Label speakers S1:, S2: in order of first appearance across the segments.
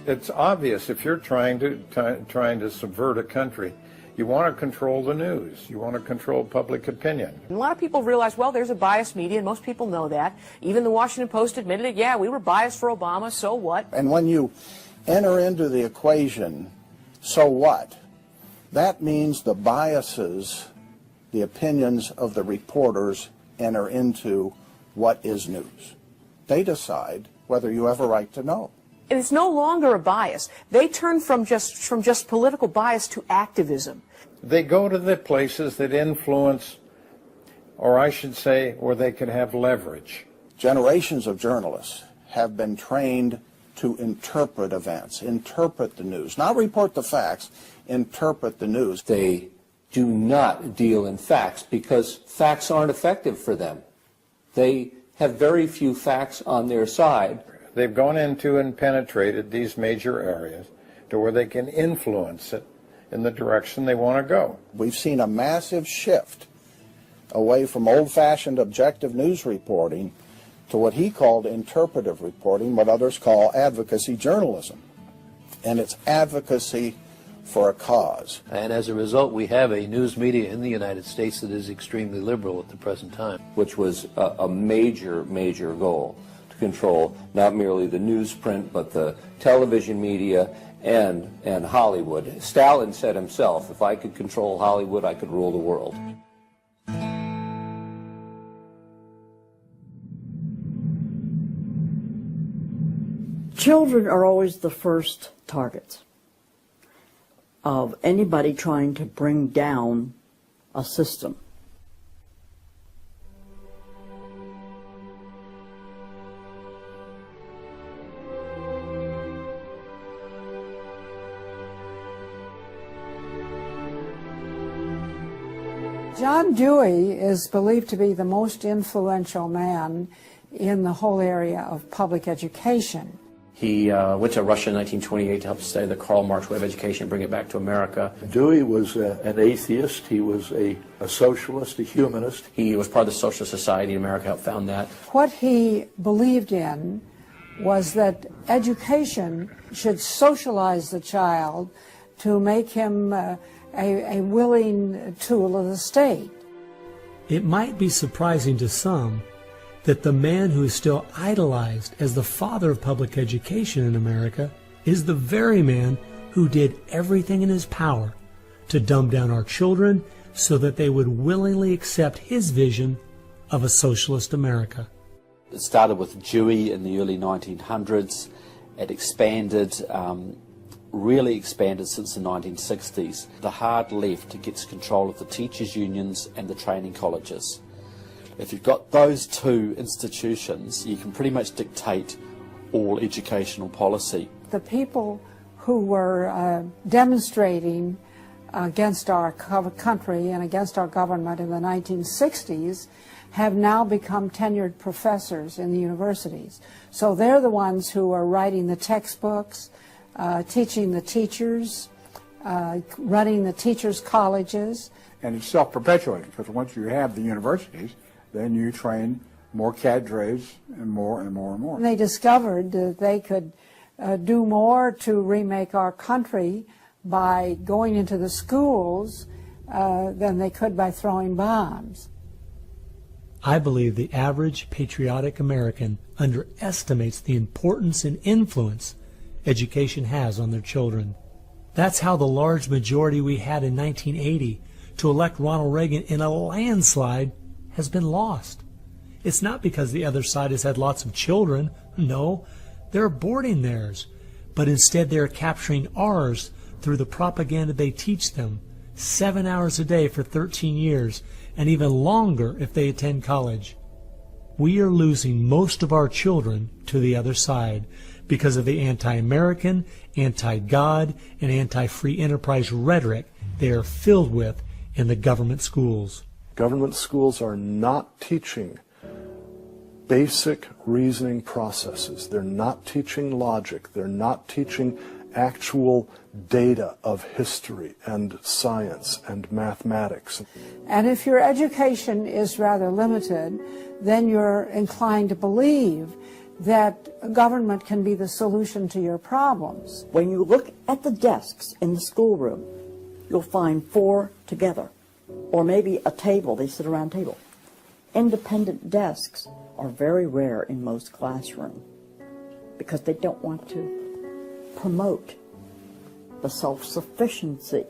S1: It's obvious if you're trying to subvert a country, you want to control the news. You want to control public opinion.
S2: A lot of people realize, well, there's a biased media, and most people know that. Even the Washington Post admitted it. Yeah, we were biased for Obama, so what?
S3: And when you enter into the equation, so what? That means the biases, the opinions of the reporters enter into what is news. They decide whether you have a right to know.
S2: And it's no longer a bias. They turn from just political bias to activism.
S1: They go to the places that influence, or I should say, where they can have leverage.
S3: Generations of journalists have been trained to interpret events, interpret the news, not report the facts, interpret the news.
S4: They do not deal in facts because facts aren't effective for them. They have very few facts on their side.
S1: They've gone into and penetrated these major areas to where they can influence it in the direction they want to go.
S3: We've seen a massive shift away from old-fashioned objective news reporting to what he called interpretive reporting, what others call advocacy journalism. And it's advocacy for a cause.
S5: And as a result, we have a news media in the United States that is extremely liberal at the present time.
S4: Which was a major, major goal, to control not merely the newsprint, but the television media and Hollywood. Stalin said himself, if I could control Hollywood, I could rule the world.
S6: Children are always the first targets of anybody trying to bring down a system.
S7: John Dewey is believed to be the most influential man in the whole area of public education.
S8: He went to Russia in 1928 to help study the Karl Marx way of education and bring it back to America.
S9: Dewey was an atheist. He was a socialist, a humanist.
S8: He was part of the Socialist Society in America, helped found that.
S7: What he believed in was that education should socialize the child to make him a willing tool of the state.
S10: It might be surprising to some that the man who is still idolized as the father of public education in America is the very man who did everything in his power to dumb down our children so that they would willingly accept his vision of a socialist America.
S11: It started with Dewey in the early 1900s. It expanded, really expanded since the 1960s. The hard left gets control of the teachers' unions and the training colleges. If you've got those two institutions, you can pretty much dictate all educational policy.
S7: The people who were demonstrating against our country and against our government in the 1960s have now become tenured professors in the universities. So they're the ones who are writing the textbooks, teaching the teachers, running the teachers' colleges.
S12: And it's self-perpetuating, because once you have the universities, then you train more cadres and more and more and more.
S7: They discovered that they could do more to remake our country by going into the schools than they could by throwing bombs.
S10: I believe the average patriotic American underestimates the importance and influence education has on their children. That's how the large majority we had in 1980 to elect Ronald Reagan in a landslide has been lost. It's not because the other side has had lots of children. No, they're aborting theirs. But instead they're capturing ours through the propaganda they teach them, 7 hours a day for 13 years, and even longer if they attend college. We are losing most of our children to the other side because of the anti-American, anti-God, and anti-free enterprise rhetoric they are filled with in the government schools.
S9: Government schools are not teaching basic reasoning processes. They're not teaching logic. They're not teaching actual data of history and science and mathematics.
S7: And if your education is rather limited, then you're inclined to believe that government can be the solution to your problems.
S6: When you look at the desks in the schoolroom, you'll find 4 together, or maybe a table, they sit around a table. Independent desks are very rare in most classrooms because they don't want to promote the self-sufficiency,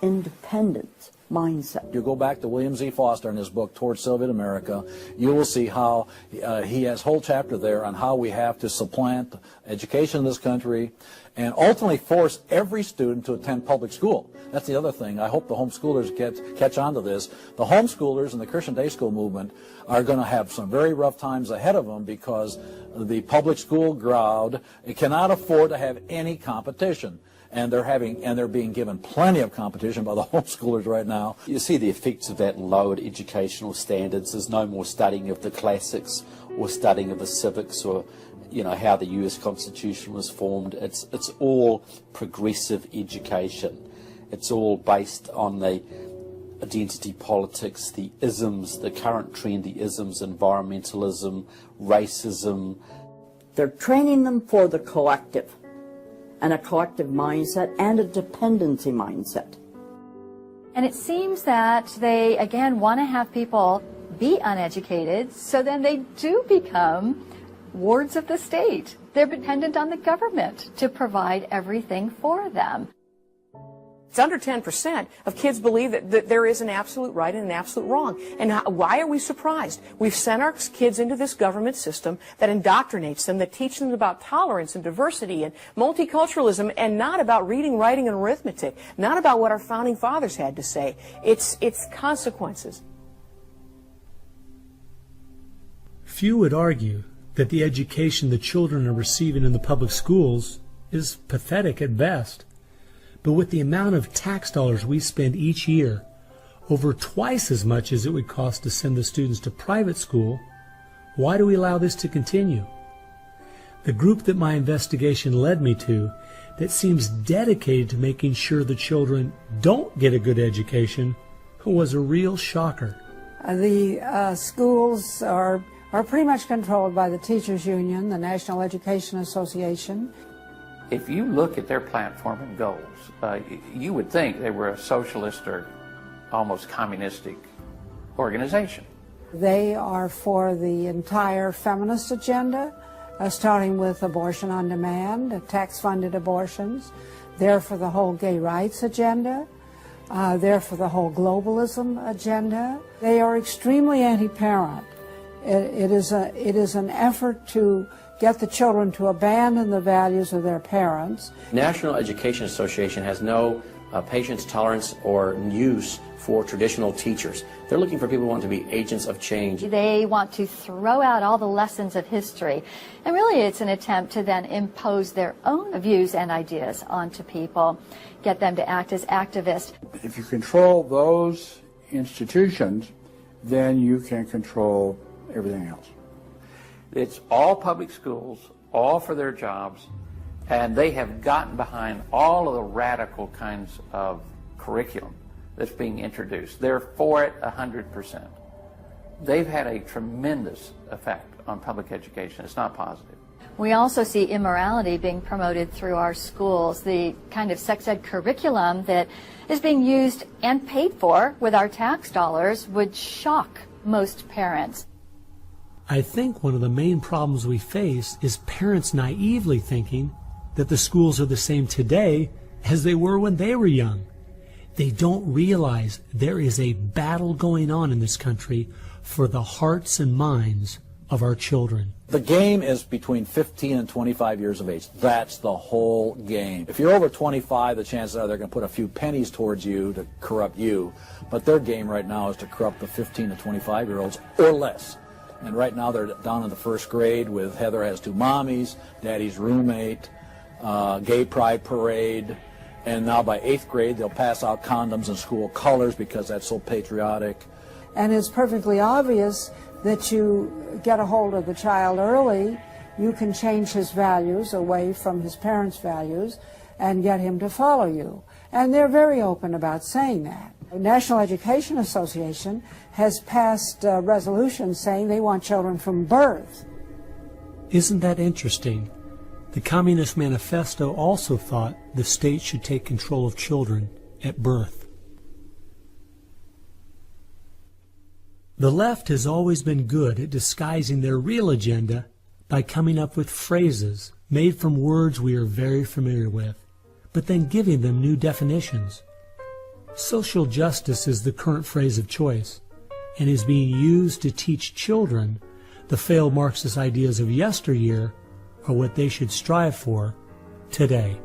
S6: independence mindset.
S13: You go back to William Z. Foster in his book, Towards Soviet America, you will see how he has a whole chapter there on how we have to supplant education in this country and ultimately force every student to attend public school. That's the other thing. I hope the homeschoolers catch on to this. The homeschoolers and the Christian day school movement are going to have some very rough times ahead of them because the public school crowd cannot afford to have any competition. And they're being given plenty of competition by the homeschoolers right now.
S11: You see the effects of that in lowered educational standards. There's no more studying of the classics or studying of the civics or, how the U.S. Constitution was formed. It's all progressive education. It's all based on the identity politics, the isms, the current trend, the isms, environmentalism, racism.
S6: They're training them for the collective, and a collective mindset and a dependency mindset.
S14: And it seems that they, again, want to have people be uneducated, so then they do become wards of the state. They're dependent on the government to provide everything for them.
S2: It's under 10% of kids believe that there is an absolute right and an absolute wrong. And why are we surprised? We've sent our kids into this government system that indoctrinates them, that teaches them about tolerance and diversity and multiculturalism, and not about reading, writing, and arithmetic, not about what our founding fathers had to say. It's consequences.
S10: Few would argue that the education the children are receiving in the public schools is pathetic at best. But with the amount of tax dollars we spend each year, over twice as much as it would cost to send the students to private school, why do we allow this to continue? The group that my investigation led me to, that seems dedicated to making sure the children don't get a good education, was a real shocker.
S7: The schools are pretty much controlled by the Teachers Union, the National Education Association.
S15: If you look at their platform and goals, you would think they were a socialist or almost communistic organization.
S7: They are for the entire feminist agenda, starting with abortion on demand, tax-funded abortions. They're for the whole gay rights agenda. They're for the whole globalism agenda. They are extremely anti-parent. It is an effort to get the children to abandon the values of their parents.
S8: National Education Association has no patience, tolerance, or use for traditional teachers. They're looking for people who want to be agents of change.
S14: They want to throw out all the lessons of history, and really it's an attempt to then impose their own views and ideas onto people, get them to act as activists.
S12: If you control those institutions, then you can control everything else.
S15: It's all public schools, all for their jobs, and they have gotten behind all of the radical kinds of curriculum that's being introduced. They're for it 100%. They've had a tremendous effect on public education. It's not positive.
S14: We also see immorality being promoted through our schools. The kind of sex ed curriculum that is being used and paid for with our tax dollars would shock most parents.
S10: I think one of the main problems we face is parents naively thinking that the schools are the same today as they were when they were young. They don't realize there is a battle going on in this country for the hearts and minds of our children.
S13: The game is between 15 and 25 years of age. That's the whole game. If you're over 25, the chances are they're going to put a few pennies towards you to corrupt you. But their game right now is to corrupt the 15 to 25-year-olds or less. And right now they're down in the first grade with Heather has 2 mommies, Daddy's roommate, gay pride parade, and now by 8th grade they'll pass out condoms in school colors because that's so patriotic.
S7: And it's perfectly obvious that you get a hold of the child early, you can change his values away from his parents' values and get him to follow you. And they're very open about saying that. The National Education Association has passed resolutions saying they want children from birth.
S10: Isn't that interesting? The Communist Manifesto also thought the state should take control of children at birth. The left has always been good at disguising their real agenda by coming up with phrases made from words we are very familiar with, but then giving them new definitions. Social justice is the current phrase of choice and is being used to teach children the failed Marxist ideas of yesteryear are what they should strive for today.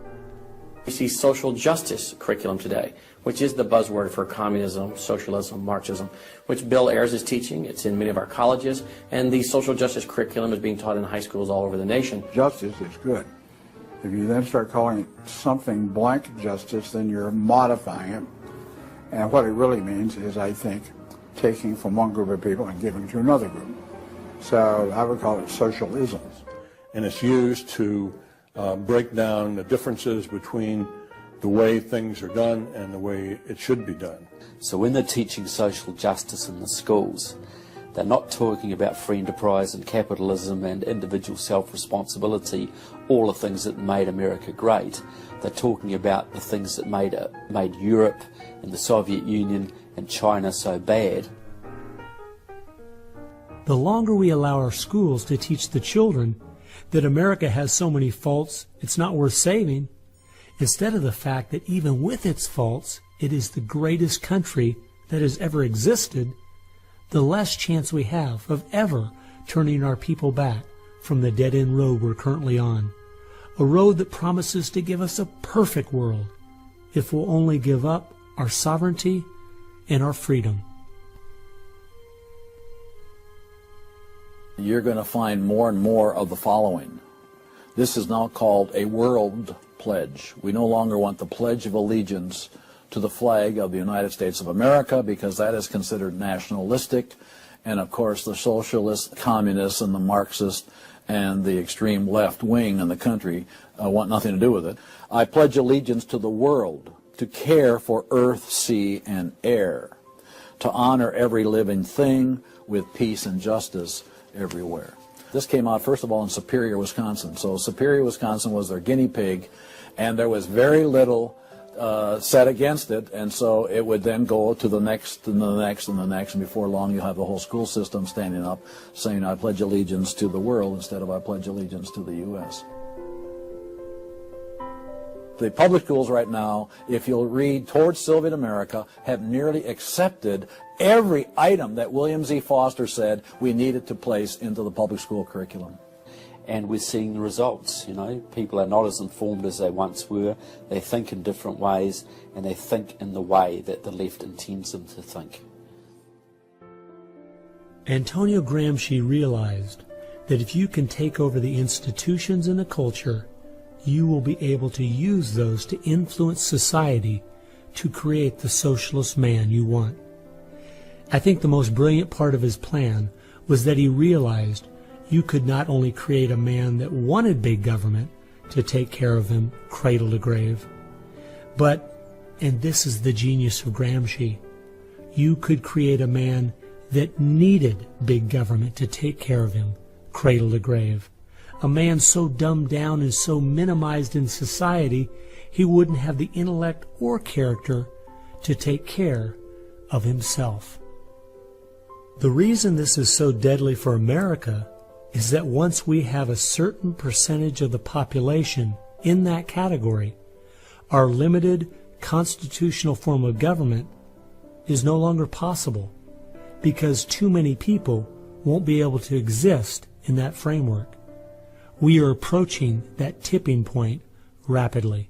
S8: We see social justice curriculum today, which is the buzzword for communism, socialism, Marxism, which Bill Ayers is teaching. It's in many of our colleges, and the social justice curriculum is being taught in high schools all over the nation.
S12: Justice is good. If you then start calling it something blank justice, then you're modifying it. And what it really means is, I think, taking from one group of people and giving to another group. So I would call it socialism.
S1: And it's used to break down the differences between the way things are done and the way it should be done.
S11: So when they're teaching social justice in the schools, they're not talking about free enterprise and capitalism and individual self-responsibility, all the things that made America great. They're talking about the things that made Europe and the Soviet Union and China so bad.
S10: The longer we allow our schools to teach the children that America has so many faults it's not worth saving, instead of the fact that even with its faults, it is the greatest country that has ever existed, the less chance we have of ever turning our people back from the dead-end road we're currently on, a road that promises to give us a perfect world if we'll only give up our sovereignty and our freedom.
S13: You're going to find more and more of the following. This is now called a world pledge. We no longer want the Pledge of Allegiance to the flag of the United States of America because that is considered nationalistic. And of course the socialists, communists, and the Marxists and the extreme left wing in the country want nothing to do with it. I pledge allegiance to the world, to care for earth, sea, and air, to honor every living thing with peace and justice everywhere. This came out, first of all, in Superior, Wisconsin. So Superior, Wisconsin was their guinea pig, and there was very little said against it, and so it would then go to the next and the next and the next, and before long you'll have the whole school system standing up saying, I pledge allegiance to the world instead of I pledge allegiance to the U.S. The public schools right now, if you'll read Towards Soviet America, have nearly accepted every item that William Z. Foster said we needed to place into the public school curriculum.
S11: And we're seeing the results, you know. People are not as informed as they once were. They think in different ways, and they think in the way that the left intends them to think.
S10: Antonio Gramsci realized that if you can take over the institutions and the culture, you will be able to use those to influence society to create the socialist man you want. I think the most brilliant part of his plan was that he realized you could not only create a man that wanted big government to take care of him cradle to grave, but, and this is the genius of Gramsci, you could create a man that needed big government to take care of him cradle to grave. A man so dumbed down and so minimized in society, he wouldn't have the intellect or character to take care of himself. The reason this is so deadly for America is that once we have a certain percentage of the population in that category, our limited constitutional form of government is no longer possible because too many people won't be able to exist in that framework. We are approaching that tipping point rapidly.